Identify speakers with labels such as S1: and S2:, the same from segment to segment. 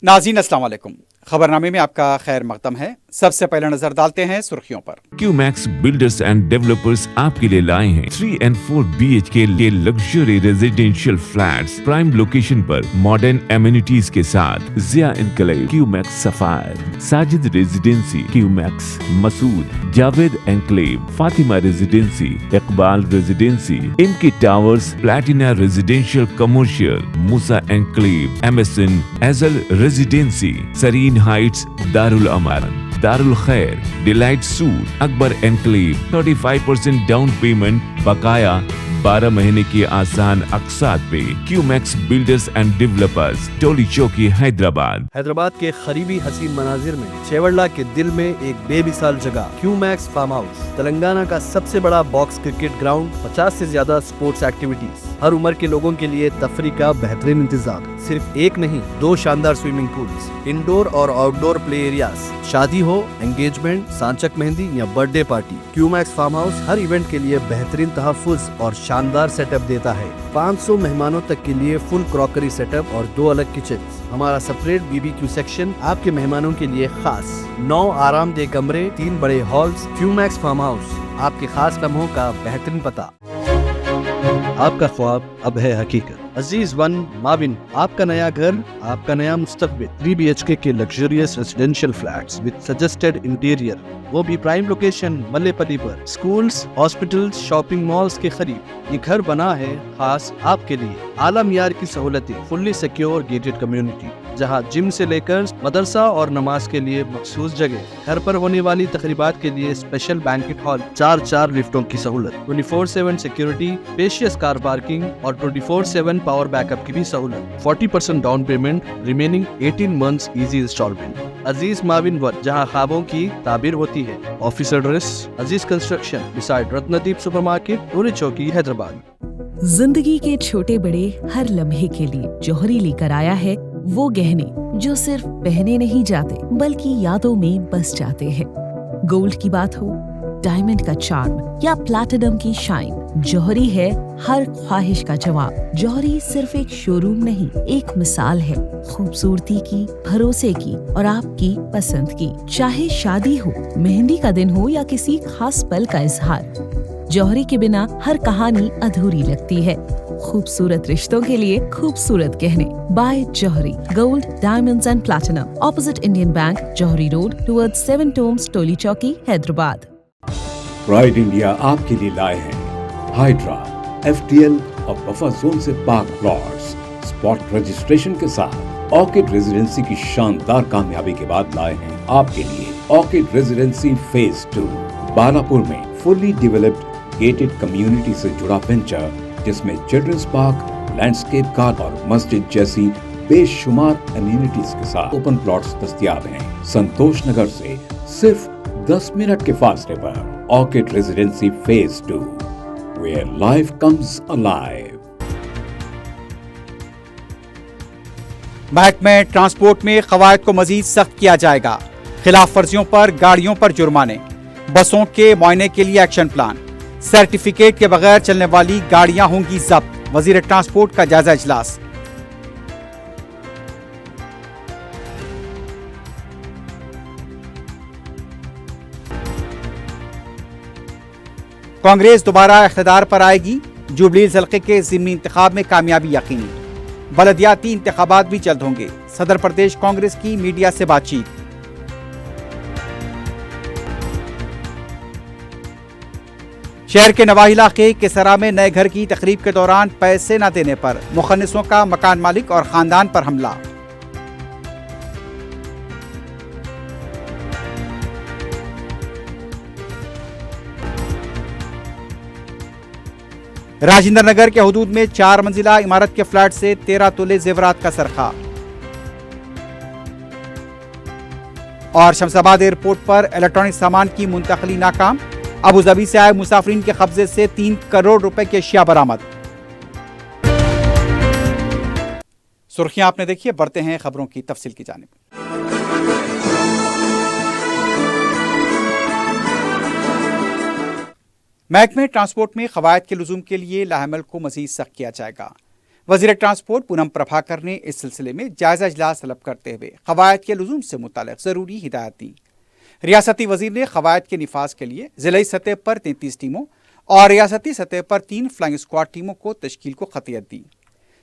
S1: नाज़रीन अस्सलाम वालेकुम। खबरनामे में आपका खैर मकदम है। सबसे पहले नजर डालते हैं सुर्खियों पर।
S2: क्यूमैक्स बिल्डर्स एंड डेवलपर्स आपके लिए लाए हैं 3 and 4 BHK के luxury residential flats prime location पर मॉडर्न एमिनिटीज के साथ। Zia enclave, QMax sapphire, Sajid residency, QMax Masood, Javed enclave, Fatima residency, Iqbal residency, इमकी towers, platina residential commercial, Musa enclave, MSN एजल residency, Sareen heights, Darul Aman, Darul Khair, delight suite, Akbar enclave, 35% down payment बकाया 12 महीने की आसान अक़सात पे। QMax builders and developers, Toli Chowki, Hyderabad.
S3: Hyderabad के करीबी हसीन मनाजिर में चेवड़ला के दिल में एक बेमिसाल जगह, क्यूमैक्स फार्म हाउस, तेलंगाना का सबसे बड़ा बॉक्स क्रिकेट ग्राउंड, 50 से ज्यादा स्पोर्ट्स एक्टिविटीज, हर उम्र के लोगों के लिए तफरी का बेहतरीन इंतजाम। सिर्फ एक नहीं, 2 शानदार स्विमिंग पूल्स, इंडोर और आउटडोर प्ले एरियाज, शादी हो, एंगेजमेंट, सांचक मेहंदी या birthday party, QMax farm house हर इवेंट के लिए बेहतरीन तहफ़्फ़ुज़ और शानदार सेटअप देता है। 500 मेहमानों तक के लिए फुल क्रॉकरी सेटअप और 2 अलग किचन। हमारा सेपरेट BBQ सेक्शन आपके मेहमानों के लिए खास। 9 आरामदेह कमरे, 3 बड़े हॉल्स। क्यूमैक्स फार्म हाउस, आपके खास लम्हों का बेहतरीन पता। आपका ख्वाब अब है हकीकत। अजीज वन माविन, आपका नया घर, आपका नया मुस्तकबिल। 3 BHK के luxurious residential flats with suggested interior, वो भी प्राइम लोकेशन मल्लेपल्ली पर। स्कूल्स, हॉस्पिटल्स, शॉपिंग मॉल्स के करीब ये घर बना है खास आपके लिए। आला मियार की सहूलतें, फुल्ली सिक्योर गेटेड कम्युनिटी, जहां जिम से लेकर मदरसा और नमाज के लिए मखसूस जगह। घर पर होने वाली तकरीबात के लिए स्पेशल बैंकेट हॉल, 4 लिफ्टों की सहूलत, 24/7 सिक्योरिटी, स्पेशियस कार पार्किंग और 24/7 पावर बैकअप की भी सहूलत। 40% down payment, remaining 18 months easy instalment. Aziz माविन वन, जहां ख्वाबों की ताबीर होती है। Office address Aziz construction beside Ratnadeep supermarket, Toli Chowki, Hyderabad.
S4: जिंदगी के छोटे बड़े हर लम्हे के लिए जौहरी लेकर आया है वो गहने जो सिर्फ पहने नहीं जाते बल्कि यादों में बस जाते हैं। गोल्ड की बात हो, डायमंड का चार्म या प्लैटिनम की शाइन, जौहरी है हर ख्वाहिश का जवाब। जौहरी सिर्फ एक शोरूम नहीं, एक मिसाल है खूबसूरती की, भरोसे की और आपकी पसंद की। चाहे शादी हो, मेहंदी का दिन हो या किसी खास पल का इजहार, जौहरी के बिना हर कहानी अधूरी लगती है। खूबसूरत रिश्तों के लिए खूबसूरत गहने by Jauhari, gold, diamonds and platinum, opposite Indian bank, Jauhari road, towards 7 tombs, Toli Chowki, Hyderabad.
S5: Pride India आपके लिए लाए हैं हाइड्रा, FTL और बफर जोन से पाक प्लॉट्स स्पॉट रजिस्ट्रेशन के साथ। ऑर्किड रेजिडेंसी की शानदार कामयाबी के बाद लाए हैं आपके लिए ऑर्किड रेजिडेंसी फेज 2 बालापुर में। फुल्ली डेवलप्ड गेटेड कम्युनिटी से जुड़ा वेंचर, जिसमें चिल्ड्रंस पार्क, लैंडस्केप गार्डन और मस्जिद जैसी बेशुमार एमिनिटीज के साथ ओपन प्लॉट्स दस्तयाब हैं। संतोष नगर से सिर्फ 10 मिनट के फासले पर orchid residency phase 2, where life comes alive।
S1: महकमे ट्रांसपोर्ट में कवायद को मजीद सख्त किया जाएगा। खिलाफ वर्जियों पर गाड़ियों पर जुर्माने, बसों के मुआयने के लिए एक्शन प्लान, सर्टिफिकेट के बगैर चलने वाली गाड़ियां होंगी जब्त। वजीर ट्रांसपोर्ट का जायजा इजलास। कांग्रेस दोबारा इख्तिदार पर आएगी। जुबलीहिल्स हल्के के ज़िमनी इंतखाब में कामयाबी यकीनी। बलदियाती इंतखाबात भी जल्द होंगे। सदर प्रदेश कांग्रेस की मीडिया से बातचीत। शहर के नवाही इलाके केसरा में नए घर की तकरीब के दौरान पैसे न देने पर मुखन्निसों का मकान मालिक और खानदान पर हमला। राजेंद्र नगर के हुदूद में 4 मंजिला इमारत के फ्लैट से 13 तोले जेवरात का सरखा। और शमशाबाद एयरपोर्ट पर इलेक्ट्रॉनिक सामान की मुंतकली नाकाम। अबू धाबी से आए मुसाफिरीन के कब्जे से 3 करोड़ रुपए की अशिया बरामद। सुर्खियां आपने देखी, बढ़ते हैं खबरों की तफसील की जानिब। महकमे ट्रांसपोर्ट में कवायद के लुज़ूम के लिए लाहमल को मजीद सख्त किया जाएगा। वज़ीर ट्रांसपोर्ट पूनम प्रभाकर ने इस सिलसिले में जायजा इजलास तलब करते हुए क़वायद के लुज़ूम से मुताल्लिक़ ज़रूरी हिदायत दी। रियासती वज़ीर ने क़वायद के निफाज के लिए ज़िलाई सतह पर 33 टीमों और रियासती सतह पर 3 फ्लाइंग स्क्वाड टीमों को तश्कील को ख़तियत दी।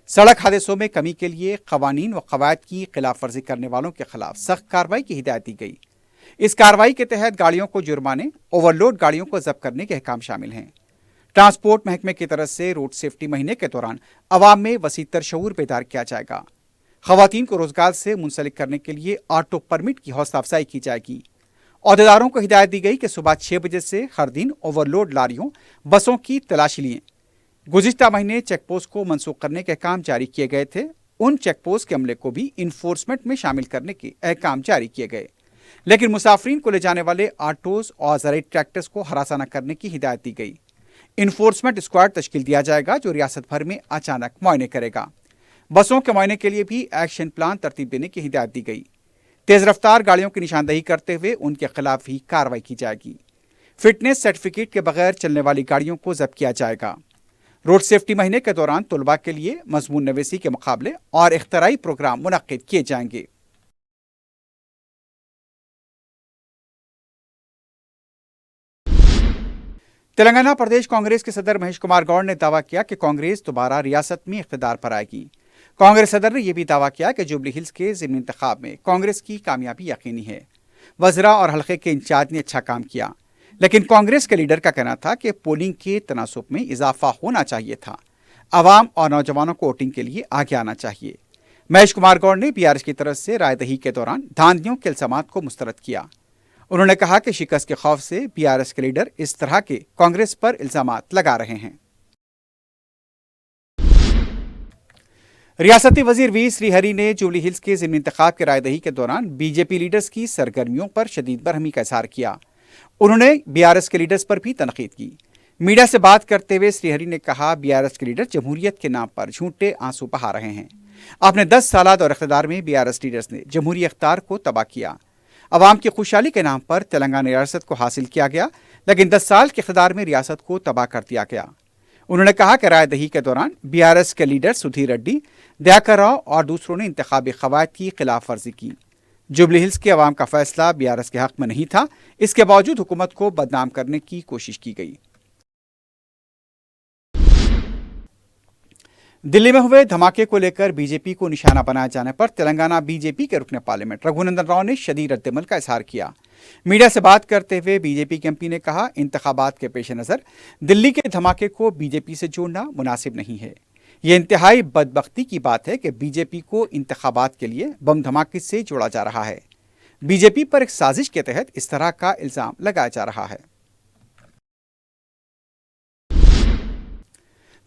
S1: सड़क हादसों में कमी के लिए क़वानीन व क़वायद की खिलाफ वर्जी करने वालों के खिलाफ सख्त कार्रवाई की हिदायत दी गई। इस कार्रवाई के तहत गाड़ियों को जुर्माने, ओवरलोड गाड़ियों को जब्त करने के अहकाम शामिल हैं। ट्रांसपोर्ट महकमे की तरफ से रोड सेफ्टी महीने के दौरान अवाम में वसीतर शऊर बेदार किया जाएगा। ख़वातीन को रोजगार से मुंसलिक करने के लिए ऑटो परमिट की हौसला अफजाई की जाएगी। अहदेदारों को हिदायत दी गई कि सुबह 6 बजे से हर दिन ओवरलोड लारियों, बसों की तलाशी लें। गुज़िश्ता महीने चेक पोस्ट को मनसूख करने के अहकाम जारी किए गए थे। उन चेक पोस्ट के अमले को भी इन्फोर्समेंट में शामिल करने के अहकाम जारी किए गए, लेकिन मुसाफरीन को ले जाने वाले ऑटोज और ज़राई ट्रैक्टर्स को हरासा न करने की हिदायत दी गई। इन्फोर्समेंट स्क्वाड तश्कील दिया जाएगा जो रियासत भर में अचानक मुआयने करेगा। बसों के मुआयने के लिए भी एक्शन प्लान तरतीब देने की हिदायत दी गई। तेज़ रफ्तार गाड़ियों की निशानदही करते हुए उनके खिलाफ भी कार्रवाई की जाएगी। फिटनेस सर्टिफिकेट के बगैर चलने वाली गाड़ियों को जब्त किया जाएगा। रोड सेफ्टी महीने के दौरान तलबा के लिए मजमून नवीसी के मुकाबले और इख्तराई प्रोग्राम मुनक्किद किए जाएंगे। तेलंगाना प्रदेश कांग्रेस के सदर महेश कुमार गौड़ ने दावा किया कि कांग्रेस दोबारा रियासत में इख्तिदार पर आएगी। कांग्रेस सदर ने यह भी दावा किया कि जुबली हिल्स के ज़िमनी इंतखाब में कांग्रेस की कामयाबी यकीनी है। वज़रा और हल्के के इंचार्ज ने अच्छा काम किया, लेकिन कांग्रेस के लीडर का कहना था कि पोलिंग के तनासुब में इजाफा होना चाहिए था। आवाम और नौजवानों को वोटिंग के लिए आगे आना चाहिए। महेश कुमार गौड़ ने बीआरएस की तरफ से राय दही के दौरान धांधलियों के इल्जामात को मुस्तरद किया। उन्होंने कहा कि शिकस्त के खौफ से बीआरएस के लीडर इस तरह के कांग्रेस पर इल्जामात लगा रहे हैं। रियासती वजीर वी श्रीहरी ने जुबली हिल्स के ज़िमनी इंतखाब के राय दही के दौरान बीजेपी लीडर्स की सरगर्मियों पर शदीद बरहमी का इज़हार किया। उन्होंने बीआरएस के लीडर्स पर भी तनकीद की। मीडिया से बात करते हुए श्रीहरी ने कहा, बीआरएस के लीडर जमहूरियत के नाम पर झूठे आंसू बहा रहे हैं। अपने 10 साल और इख्तिदार में बीआरएस लीडर्स ने जमहूरी इख्तियार को तबाह किया। अवाम की खुशहाली के नाम पर तेलंगाना रियासत को हासिल किया गया, लेकिन 10 साल के इख्तिदार में रियासत को तबाह कर दिया गया। उन्होंने कहा कि राय दही के दौरान बीआरएस के लीडर सुधीर रेड्डी, दयाकर राव और दूसरों ने इंतखाबी क़वायद की खिलाफ वर्जी की। जुबली हिल्स के अवाम का फैसला बीआरएस के हक में नहीं था, इसके बावजूद हुकूमत को बदनाम करने की कोशिश की गई। दिल्ली में हुए धमाके को लेकर बीजेपी को निशाना बनाए जाने पर तेलंगाना बीजेपी के रुकने पार्लियामेंट रघुनंदन राव ने शदीद रद्दमल का इजहार किया। मीडिया से बात करते हुए बीजेपी के एमपी ने कहा, इंतखाबात के पेश नज़र दिल्ली के धमाके को बीजेपी से जोड़ना मुनासिब नहीं है। ये इंतहाई बदबख्ती की बात है कि बीजेपी को इंतखाबात के लिए बम धमाके से जोड़ा जा रहा है। बीजेपी पर एक साजिश के तहत इस तरह का इल्ज़ाम लगाया जा रहा है।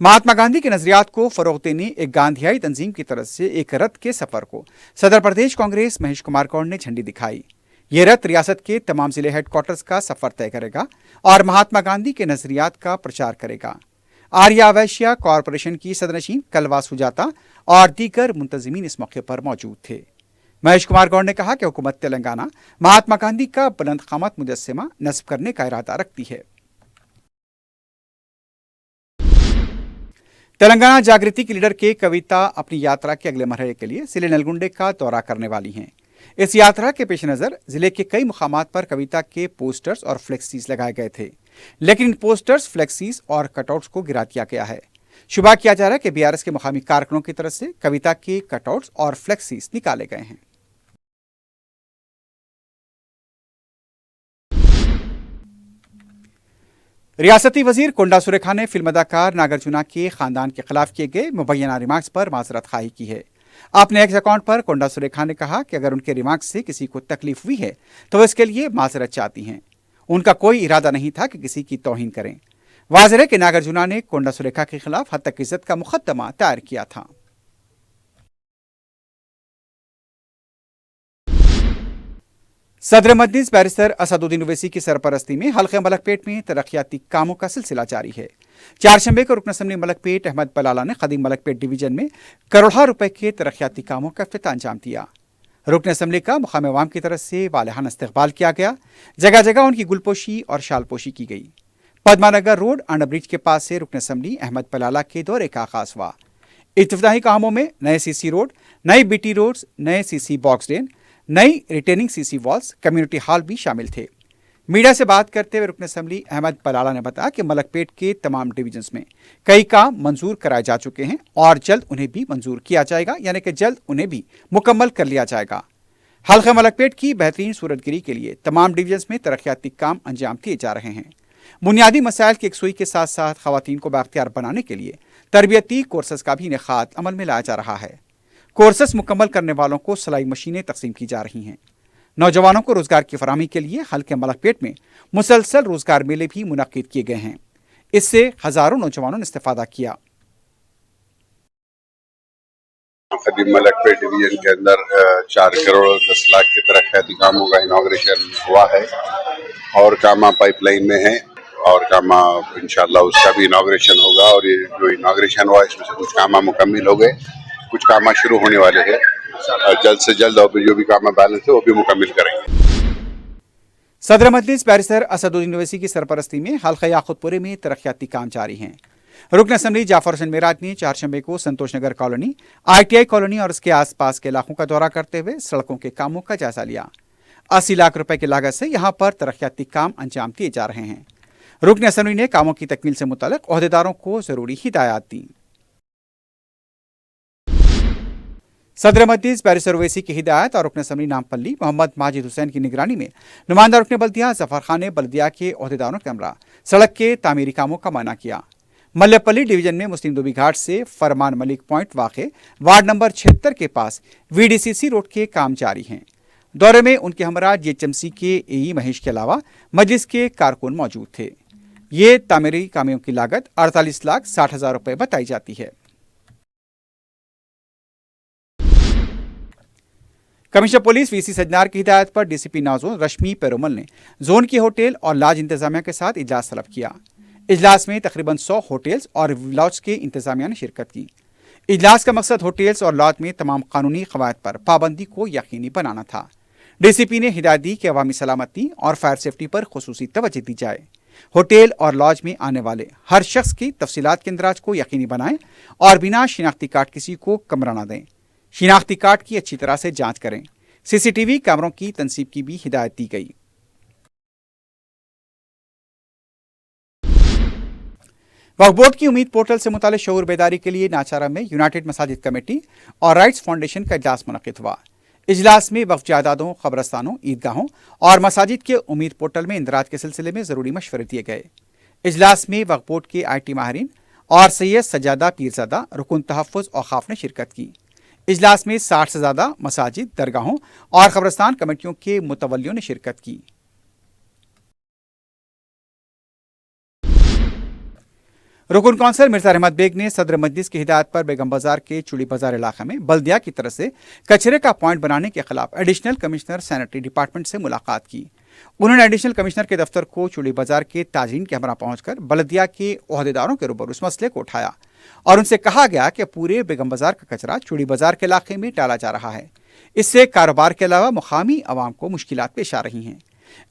S1: महात्मा गांधी के नजरियात को फरोग देने एक गांधीयाई तंजीम की तरफ से एक रथ के सफर को सदर प्रदेश कांग्रेस महेश कुमार गौड़ ने झंडी दिखाई। यह रथ रियासत के तमाम जिले हेडक्वार्टर्स का सफर तय करेगा और महात्मा गांधी के नजरियात का प्रचार करेगा। आर्या वैश्य कॉरपोरेशन की सदनशीन कलवा सुजाता और दीगर मुंतजिमीन इस मौके पर मौजूद थे। महेश कुमार गौड़ ने कहा कि हुकूमत तेलंगाना महात्मा गांधी का बुलंद क़ामत मुजस्समा नस्ब करने का इरादा रखती है। तेलंगाना जागृति की लीडर के कविता अपनी यात्रा के अगले मरहले के लिए जिले नलगुंडे का दौरा करने वाली हैं। इस यात्रा के पेश नज़र जिले के कई मुकामात पर कविता के पोस्टर्स और फ्लेक्सीज लगाए गए थे, लेकिन इन पोस्टर्स, फ्लेक्सीज और कटआउट्स को गिरा दिया गया है। शुबा किया जा रहा है कि बीआरएस के मुकामी कारकुनों की तरफ से कविता के कटआउट्स और फ्लेक्सीज निकाले गए हैं। रियासती वजीर कोंडा सुरेखा ने फिल्म अदाकार नागार्जुना के खानदान के खिलाफ किए गए मुबैना रिमार्क्स पर माजरत खाही की है। अपने एक्स अकाउंट पर कोंडा सुरेखा ने कहा कि अगर उनके रिमार्क्स से किसी को तकलीफ हुई है तो वो इसके लिए माजरत चाहती हैं। उनका कोई इरादा नहीं था कि किसी की तौहीन करें। वाज़ेह है कि नागार्जुना ने कोंडा सुरेखा के खिलाफ हद तक इज्जत का मुकदमा दायर किया था। सदर मजलिस बैरिस्टर असदुद्दीन ओवैसी की सरपरस्ती में हल्के मलकपेट में तरक्याती कामों का सिलसिला जारी है। चारशंबे को रुकन असम्बली मलकपेट अहमद बलाला ने खदीम मलकपेट डिवीजन में करोड़ों रुपए के तरक्याती कामों का इफ्तिताह अंजाम दिया। रुकन असम्बली का मुकाम अवाम की तरफ से वालिहाना इस्तकबाल किया गया। जगह जगह उनकी गुलपोशी और शालपोशी की गई। पद्मानगर रोड अंडर ब्रिज के पास से रुकन असम्बली अहमद बलाला के दौरे का आगाज हुआ। इफ्तिताही कामों में नए सीसी रोड, नई बीटी रोड्स, नए सीसी बॉक्स ड्रेन, नई retaining CC walls, community hall भी शामिल थे। मीडिया से बात करते हुए रुकन असेंबली अहमद पलाला ने बताया कि मलकपेट के तमाम डिवीजन्स में कई काम मंजूर कराए जा चुके हैं और जल्द उन्हें भी मंजूर किया जाएगा, यानी कि जल्द उन्हें भी मुकम्मल कर लिया जाएगा। हल्का मलकपेट की बेहतरीन सूरतगिरी के लिए तमाम डिवीजन्स में तरक्याती काम अंजाम दिए जा रहे हैं। बुनियादी मसाइल की यकसुई के साथ साथ खवातीन को बाख्तियार बनाने के लिए तरबियती कोर्सेज का भी इनेकाद अमल में लाया जा रहा है। कोर्सेज मुकम्मल करने वालों को सिलाई मशीनें तकसीम की जा रही हैं। नौजवानों को रोजगार की फराहमी के लिए हल्के मलकपेट में मुसलसल रोजगार मेले भी मुनक्किद किए गए हैं। इससे हजारों नौजवानों ने इस्तेफादा किया।
S6: खदीम मलकपेट डिवीजन के अंदर 4 करोड़ 10 लाख के तरक्याती कामों का इनॉग्रेशन हुआ है और कामा पाइपलाइन में है और कामा इंशाल्लाह उसका भी इनॉग्रेशन होगा। और ये जो इनॉग्रेशन हुआ इसमें से कुछ कामा मुकम्मल हो गए, कुछ कामा शुरू होने वाले हैं। जल्द से जल्द और जो भी कामा बैलेंस है वो भी मुकम्मल करेंगे।
S1: सदर मजलिस बैरिस्टर असदुद्दीन ओवैसी की सरपरस्ती में हल्का याकुतपुरे में तरक्याती काम जारी हैं। रुकन असेंबली जाफर हुसैन मेराज ने चारशंबे को संतोष नगर कॉलोनी, ITI कॉलोनी और उसके आसपास के इलाकों का दौरा करते हुए सड़कों के कामों का जायजा लिया। 80 लाख रुपए की लागत से यहां पर तरक्याती काम अंजाम दिए जा रहे हैं। रुकन असेंबली ने कामों की तकमील से मुताल्लिक ओहदेदारों को जरूरी हिदायत दी। सदर मजलिस बैरिस्टर ओवैसी की हिदायत और रुकन असेंबली नामपल्ली मोहम्मद माजिद हुसैन की निगरानी में नुमाइंदा रुकन बल्दिया जफर खान ने बल्दिया के ओहदेदारों के हमरा सड़क के तामीरी कामों का मायना किया। मल्लपल्ली डिवीजन में मुस्लिम दुबी घाट से फरमान मलिक पॉइंट वाक़े वार्ड नंबर 76 के पास VDCC रोड के काम जारी हैं। दौरे में उनके हमरा GHMC के AE महेश के अलावा मजलिस के कारकुन मौजूद थे। ये तामीरी कामों की लागत 48,60,000 रुपए बताई जाती है। कमिश्नर पुलिस VC सजनार की हिदायत पर DCP नाजोन रश्मि पेरुमल ने जोन की होटल और लॉज इंतजामिया के साथ इजलास तलब किया। इजलास में तकरीबन 100 होटल्स और लॉज के इंतजामिया ने शिरकत की। इजलास का मकसद होटल्स और लॉज में तमाम कानूनी कवायद पर पाबंदी को यकीनी बनाना था। DCP ने हिदायत दी कि अवामी सलामती और फायर सेफ्टी पर खुसूसी तवज्जो दी जाए। होटल और लॉज में आने वाले हर शख्स की तफसीलात के इंदराज को यकीनी बनाएं और बिना शिनाख्ती कार्ड किसी को कमरा न दें। शिनाख्ती कार्ड की अच्छी तरह से जांच करें। CCTV कैमरों की तनसीब की भी हिदायत दी गई। वक्फ बोर्ड की उम्मीद पोर्टल से मुतालिक शऊर बेदारी के लिए नाचारा में यूनाइटेड मसाजिद कमेटी और राइट्स फाउंडेशन का इजलास मुनक्किद हुआ। इजलास में वक्फ जायदादों, कब्रस्तानों, ईदगाहों और मसाजिद के उम्मीद पोर्टल में इंदराज के सिलसिले में ज़रूरी मशवरे दिए गए। इजलास में वक्फ बोर्ड के IT माहिरीन और सैयद सज्जादा पीरजादा रुकन तहफ़्फ़ुज़ औक़ाफ़ ने शिरकत की। इजलास में 60 से ज़्यादा मसाजिद, दरगाहों और कब्रस्तान कमेटियों के मुतवल्लियों ने शिरकत की। रुकन कौंसल मिर्जा रहमत बेग ने सदर मजलिस की हिदायत पर बेगम बाजार के चूड़ी बाजार इलाके में बल्दिया की तरफ से कचरे का पॉइंट बनाने के खिलाफ एडिशनल कमिश्नर सैनिटरी डिपार्टमेंट से मुलाकात की। उन्होंने एडिशनल कमिश्नर के दफ्तर को चूड़ी बाजार के ताजीन के हमरा पहुंचकर बल्दिया के ओहदेदारों के रूबरू इस मसले को उठाया और उनसे कहा गया कि पूरे बेगम बाजार का कचरा चूड़ी बाजार के इलाके में डाला जा रहा है। इससे कारोबार के अलावा मुकामी आवाम को मुश्किलात पेश आ रही हैं।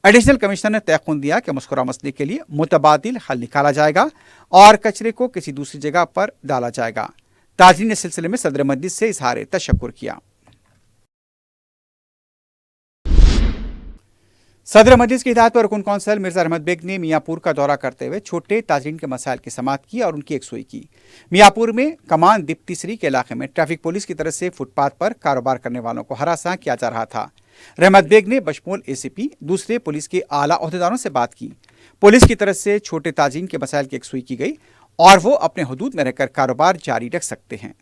S1: एडिशनल कमिश्नर ने तयक़ुन दिया कि मस्कुरा मसले के लिए मुतबादिल हल निकाला जाएगा और कचरे को किसी दूसरी जगह पर डाला जाएगा। ताजीन ने इस सिलसिले में सदर मजलिस से इजहार तशक्कुर किया। सदर मजलिस की हिदायत पर रुकन कौंसल मिर्जा रहमत बेग ने मियाँपुर का दौरा करते हुए छोटे ताजीन के मसाइल की समाअत की और उनकी यकसुई की। मियाँपुर में कमान दिप्तीसरी के इलाके में ट्रैफिक पुलिस की तरफ से फुटपाथ पर कारोबार करने वालों को हरासा किया जा रहा था। रहमत बेग ने बशमूल ACP दूसरे पुलिस के आला ओहदेदारों से बात की। पुलिस की तरफ से छोटे ताजीन के मसाइल की यकसुई की गई और वो अपने हुदूद में रहकर कारोबार जारी रख सकते हैं।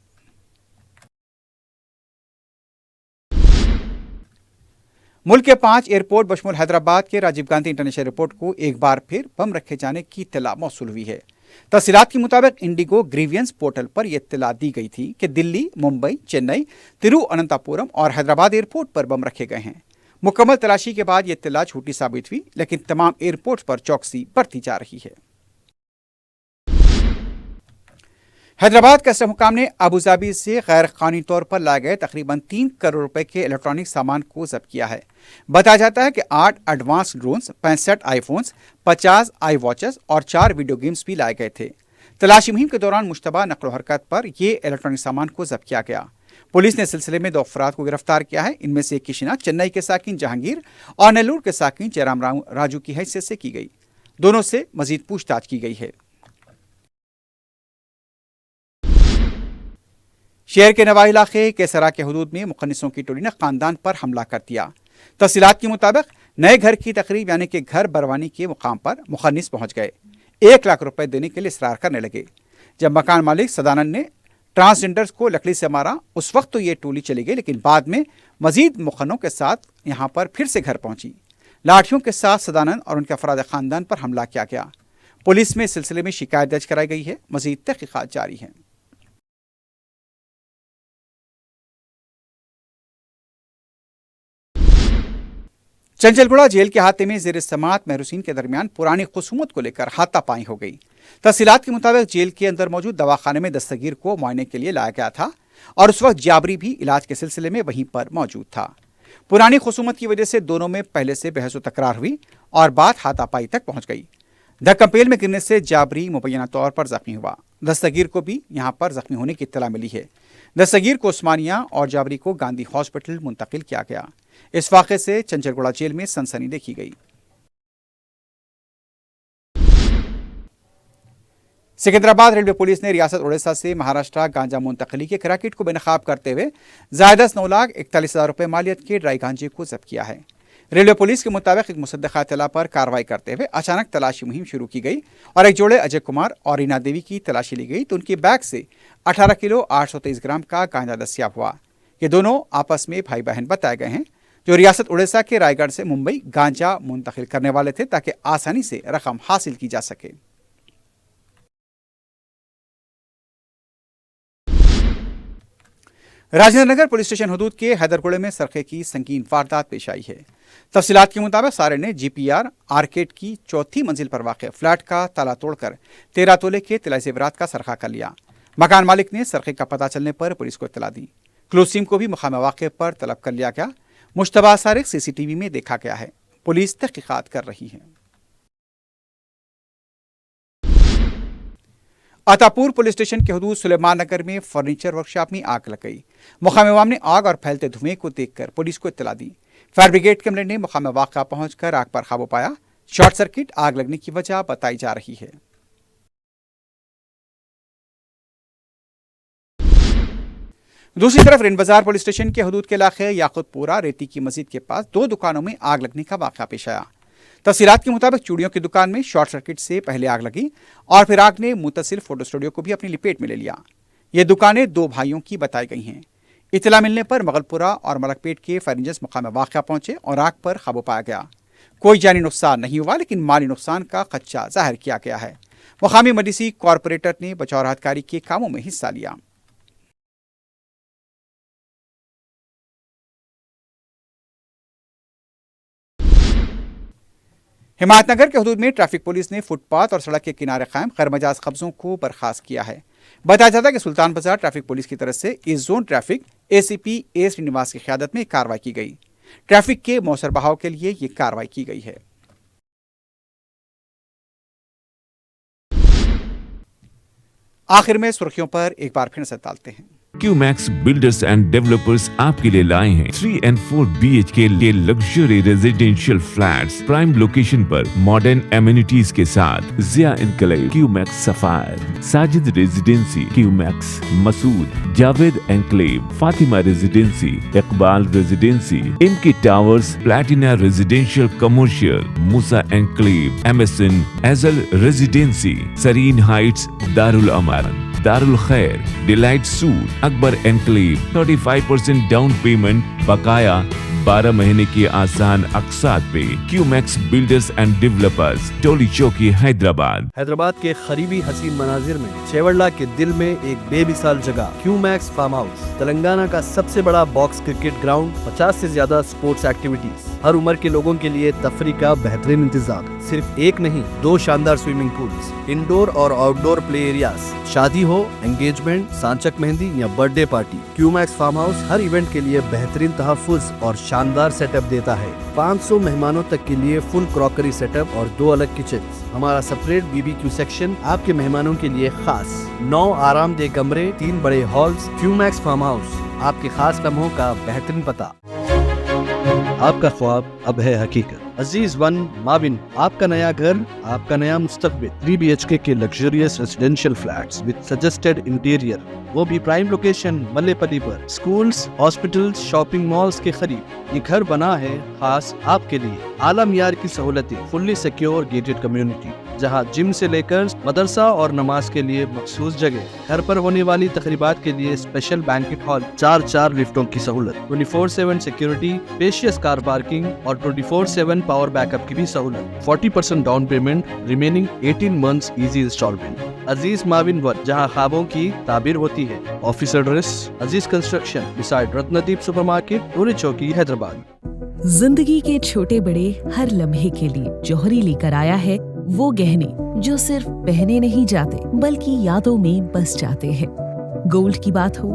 S1: मुल्क के 5 एयरपोर्ट बशमूल हैदराबाद के राजीव गांधी इंटरनेशनल एयरपोर्ट को एक बार फिर बम रखे जाने की इत्तला मौसूल हुई है। तफसीलात के मुताबिक इंडिगो ग्रीवियंस पोर्टल पर यह इत्तला दी गई थी कि दिल्ली, मुंबई, चेन्नई, तिरुअनंतपुरम और हैदराबाद एयरपोर्ट पर बम रखे गए हैं। मुकम्मल तलाशी के बाद यह इत्तला झूठी साबित हुई, लेकिन तमाम एयरपोर्ट पर चौकसी बरती जा रही है। हैदराबाद कस्टम हुकाम ने अबूधाबी से गैर कानूनी तौर पर लाए गए तकरीबन 3 करोड़ रुपए के इलेक्ट्रॉनिक सामान को जब्त किया है। बताया जाता है कि 8 एडवांस ड्रोन्स, 65 आईफोन्स, 50 आई वॉचेस और 4 वीडियो गेम्स भी लाए गए थे। तलाशी मुहिम के दौरान मुश्तबा नकलो हरकत पर ये इलेक्ट्रॉनिक सामान को जब्त किया गया। पुलिस ने इस सिलसिले में 2 अफराद को गिरफ्तार किया है। इनमें से एक की शिनाख्त चेन्नई के साकिन जहांगीर और नेल्लूर के साकिन जयराम राजू की हैसियत से की गई। दोनों से मजीद पूछताछ की गई है। शहर के नवाही इलाके केसरा के हदूद में मुखन्निसों की टोली ने खानदान पर हमला कर दिया। तफसीलात के मुताबिक नए घर की तकरीब यानी कि घर बरवानी के मुकाम पर मुखन्निस पहुंच गए। 1 लाख रुपए देने के लिए इसरार करने लगे। जब मकान मालिक सदानंद ने ट्रांसजेंडर्स को लकड़ी से मारा उस वक्त तो ये टोली चली गई, लेकिन बाद में मजीद मुखन्नों के साथ यहाँ पर फिर से घर पहुंची। लाठियों के साथ सदानंद और उनके अफराद खानदान पर हमला किया गया। पुलिस में इस सिलसिले में शिकायत दर्ज कराई गई है। मजीद तहकीकात जारी है। चंचलगुड़ा जेल के अहाते में जेर समात महरूसीन के दरमियान पुरानी खुसूमत को लेकर हाथापाई हो गई। तफसीलात के मुताबिक जेल के अंदर मौजूद दवाखाने में दस्तगीर को मुआयने के लिए लाया गया था और उस वक्त जाबरी भी इलाज के सिलसिले में वहीं पर मौजूद था। पुरानी खुसूमत की वजह से दोनों में पहले से बहस व तकरार हुई और बात हाथापाई तक पहुंच गई। धक्कमपेल में गिरने से जाबरी मुबैना तौर पर जख्मी हुआ। दस्तगीर को भी यहां पर जख्मी होने की इत्तला मिली है। दस्तगीर को उस्मानिया और जाबरी को गांधी हॉस्पिटल मुंतकिल किया गया। इस वाक़े से चंचलगुड़ा जेल में सनसनी देखी गई। सिकंदराबाद रेलवे पुलिस ने रियासत उड़ीसा से महाराष्ट्र गांजा मुंतकली के रैकेट को बेनकाब करते हुए ज़ायदस 9,41,000 रुपये मालियत के ड्राई गांजे को जब्त किया है। रेलवे पुलिस के मुताबिक एक मुसद्दक़ा इत्तला पर कार्रवाई करते हुए अचानक तलाशी मुहिम शुरू की गई और एक जोड़े अजय कुमार और रीना देवी की तलाशी ली गई तो उनके बैग से 18 किलो 823 ग्राम का गांजा दस्तियाब हुआ। ये दोनों आपस में भाई बहन बताए गए हैं जो रियासत उड़ीसा के रायगढ़ से मुंबई गांजा मुंतकिल करने वाले थे ताकि आसानी से रकम हासिल की जा सके। राजेंद्र नगर पुलिस स्टेशन हदूद के हैदरगुड़े में सरखे की संगीन वारदात पेश आई है। तफसीलात के मुताबिक सारे ने GPR आर्केड की 4थी मंजिल पर वाक़ फ्लैट का ताला तोड़कर 13 तोले के तिलाई ज़ेवरात का सरखा कर लिया। मकान मालिक ने सरखे का पता चलने पर पुलिस को इत्तला दी। क्लोज टीम को भी मुकाम वाक़े पर तलब कर लिया गया। मुश्तबा सारिक CCTV में देखा गया है। पुलिस तहकीकात कर रही है। अतापुर पुलिस स्टेशन के हदूद सुलेमान नगर में फर्नीचर वर्कशॉप में आग लग गई। मुकाम अवाम ने आग और फैलते धुएं को देखकर पुलिस को इत्तला दी। फायर ब्रिगेड के अमले ने मुकाम वाक़ा पहुंचकर आग पर काबू पाया। शॉर्ट सर्किट आग लगने की वजह बताई जा रही है। दूसरी तरफ रिन बाजार पुलिस स्टेशन के हदूद के इलाके याकुतपुरा रेती की मस्जिद के पास 2 दुकानों में आग लगने का वाक़ा पेश आया। तफसीलात के मुताबिक चूड़ियों की दुकान में शॉर्ट सर्किट से पहले आग लगी और फिर आग ने मुतसिल फोटो स्टूडियो को भी अपनी लपेट में ले लिया। ये दुकानें 2 भाइयों की बताई गई हैं। इतला मिलने पर मगलपुरा और मलकपेट के फायर इंजन मुकाम वाक़ा पहुंचे और आग पर काबू पाया गया। कोई जानी नुकसान नहीं हुआ, लेकिन माली नुकसान का खदशा जाहिर किया गया है। मुकामी मडीसी कॉरपोरेटर ने बचाव राहतकारी के कामों में हिस्सा लिया। हिमायतनगर के हदूद में ट्रैफिक पुलिस ने फुटपाथ और सड़क के किनारे कायम खैरमजाज कब्जों को बर्खास्त किया है। बताया जाता है कि सुल्तान बाजार ट्रैफिक पुलिस की तरफ से इस zone traffic ACP A Srinivas की क़यादत में कार्रवाई की गई। ट्रैफिक के मौसर बहाव के लिए ये कार्रवाई की गई है। आखिर में सुर्खियों पर एक बार फिर नजर डालते हैं।
S2: QMax बिल्डर्स एंड डेवलपर्स आपके लिए लाए हैं 3 and 4 BHK के luxury residential flats prime location पर मॉडर्न एमिनिटीज के साथ Zia enclave, QMax sapphire, Sajid residency, QMax Masood, Javed enclave, Fatima residency, Iqbal residency, इनकी towers, platina residential commercial, Musa enclave, MSN एजल residency, Sareen heights, Darul Aman, Darul Khair, delight suite, Akbar enclave, 35% down payment, बकाया 12 महीने की आसान अक़सात पे। QMax builders and developers, Toli Chowki, Hyderabad.
S3: Hyderabad के करीबी हसीन मनाजिर में चेवड़ला के दिल में एक बेमिसाल जगह QMax फार्म हाउस, तेलंगाना का सबसे बड़ा बॉक्स क्रिकेट ग्राउंड, 50 से ज्यादा स्पोर्ट्स एक्टिविटीज, ہر عمر کے لوگوں کے لیے تفریح کا بہترین انتظام. صرف ایک نہیں 2 شاندار سوئمنگ پولز, انڈور اور آؤٹ ڈور پلے ایریاز. شادی ہو, انگیجمنٹ, سانچک مہندی یا برتھ ڈے پارٹی, کیو میکس فارم ہاؤس ہر ایونٹ کے لیے بہترین تحفظ اور شاندار سیٹ اپ دیتا ہے. 500 مہمانوں تک کے لیے فل کراکری سیٹ اپ اور 2 الگ کچنز. ہمارا سپریٹ BBQ سیکشن آپ کے مہمانوں کے لیے خاص. 9 آرام دہ کمرے, 3 بڑے ہالز. کیو میکس فارم ہاؤس آپ کے خاص لمحوں کا بہترین پتہ. آپ کا خواب اب ہے حقیقت. عزیز ون ماون, آپ کا نیا گھر, آپ کا نیا مستقبل. 3 BHK کے luxurious residential flats with suggested interior, وہ بھی پرائم لوکیشن ملے پلی پر. اسکولز, ہاسپٹلز, شاپنگ مالز کے قریب. یہ گھر بنا ہے خاص آپ کے لیے. اعلیٰ معیار کی سہولتیں, فلی سیکیور گیٹڈ کمیونٹی جہاں جم سے لے کر مدرسہ اور نماز کے لیے مخصوص جگہ. گھر پر ہونے والی تقریبات کے لیے اسپیشل بینکٹ ہال, 4 لفٹوں کی سہولت, 24/7 سیکیورٹی, اسپیشیس کار پارکنگ اور 24/7 پاور بیک اپ کی بھی سہولت. 40% down payment, remaining 18 months easy instalment. Aziz ماون ون, جہاں خوابوں کی تعبیر ہوتی ہے. Office address Aziz construction beside Ratnadeep super market, پوری چوکی, حیدرآباد.
S4: زندگی کے چھوٹے بڑے ہر لمحے کے لیے جوہری لے کر آیا ہے وہ گہنے جو صرف پہنے نہیں جاتے بلکہ یادوں میں بس جاتے ہیں. گولڈ کی بات ہو,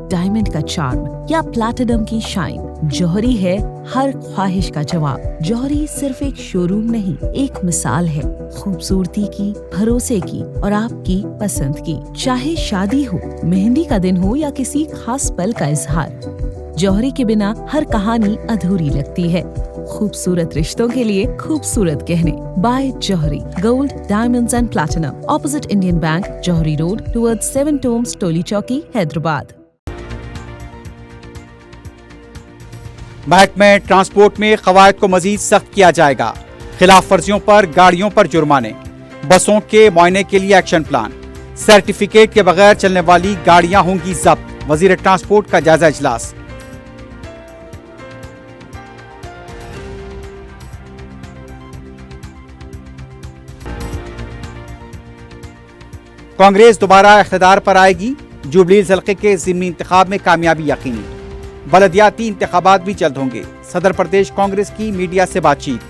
S4: ڈائمنڈ کا چارم یا پلاٹینم کی شائن, جوہری ہے ہر خواہش کا جواب. جوہری صرف ایک شو روم نہیں, ایک مثال ہے خوبصورتی کی, بھروسے کی اور آپ کی پسند کی. چاہے شادی ہو, مہندی کا دن ہو یا کسی خاص پل کا اظہار, جوہری کے بنا ہر کہانی ادھوری لگتی ہے. خوبصورت رشتوں کے لیے خوبصورت گہنے. بائی جوہری, gold, diamonds and platinum, opposite Indian bank, جوہری روڈ, ٹورڈ 7 ٹومز, ٹولی چوکی, حیدرآباد.
S1: محکمہ ٹرانسپورٹ میں قواعد کو مزید سخت کیا جائے گا. خلاف ورزیوں پر گاڑیوں پر جرمانے, بسوں کے معائنے کے لیے ایکشن پلان. سرٹیفکیٹ کے بغیر چلنے والی گاڑیاں ہوں گی ضبط. وزیر ٹرانسپورٹ کا جائزہ اجلاس. کانگریس دوبارہ اقتدار پر آئے گی. جوبلی حلقے کے ضمنی انتخاب میں کامیابی یقینی. بلدیاتی انتخابات بھی جلد ہوں گے. صدر پردیش کانگریس کی میڈیا سے بات چیت.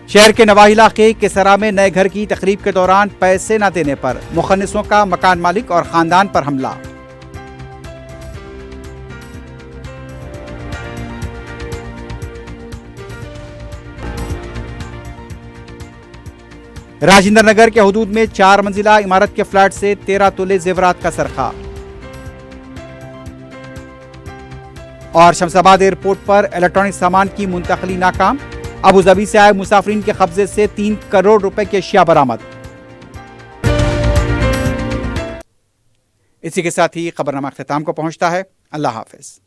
S1: شہر کے نواحی علاقے کسرا میں نئے گھر کی تقریب کے دوران پیسے نہ دینے پر مخنثوں کا مکان مالک اور خاندان پر حملہ. راجندر نگر کے حدود میں 4 منزلہ عمارت کے فلیٹ سے 13 تولے زیورات کا سرقہ. اور شمس آباد ایئرپورٹ پر الیکٹرانک سامان کی منتقلی ناکام. ابوظہبی سے آئے مسافرین کے قبضے سے 3 کروڑ روپے کی اشیاء برآمد. اسی کے ساتھ ہی خبرنامہ اختتام کو پہنچتا ہے. اللہ حافظ.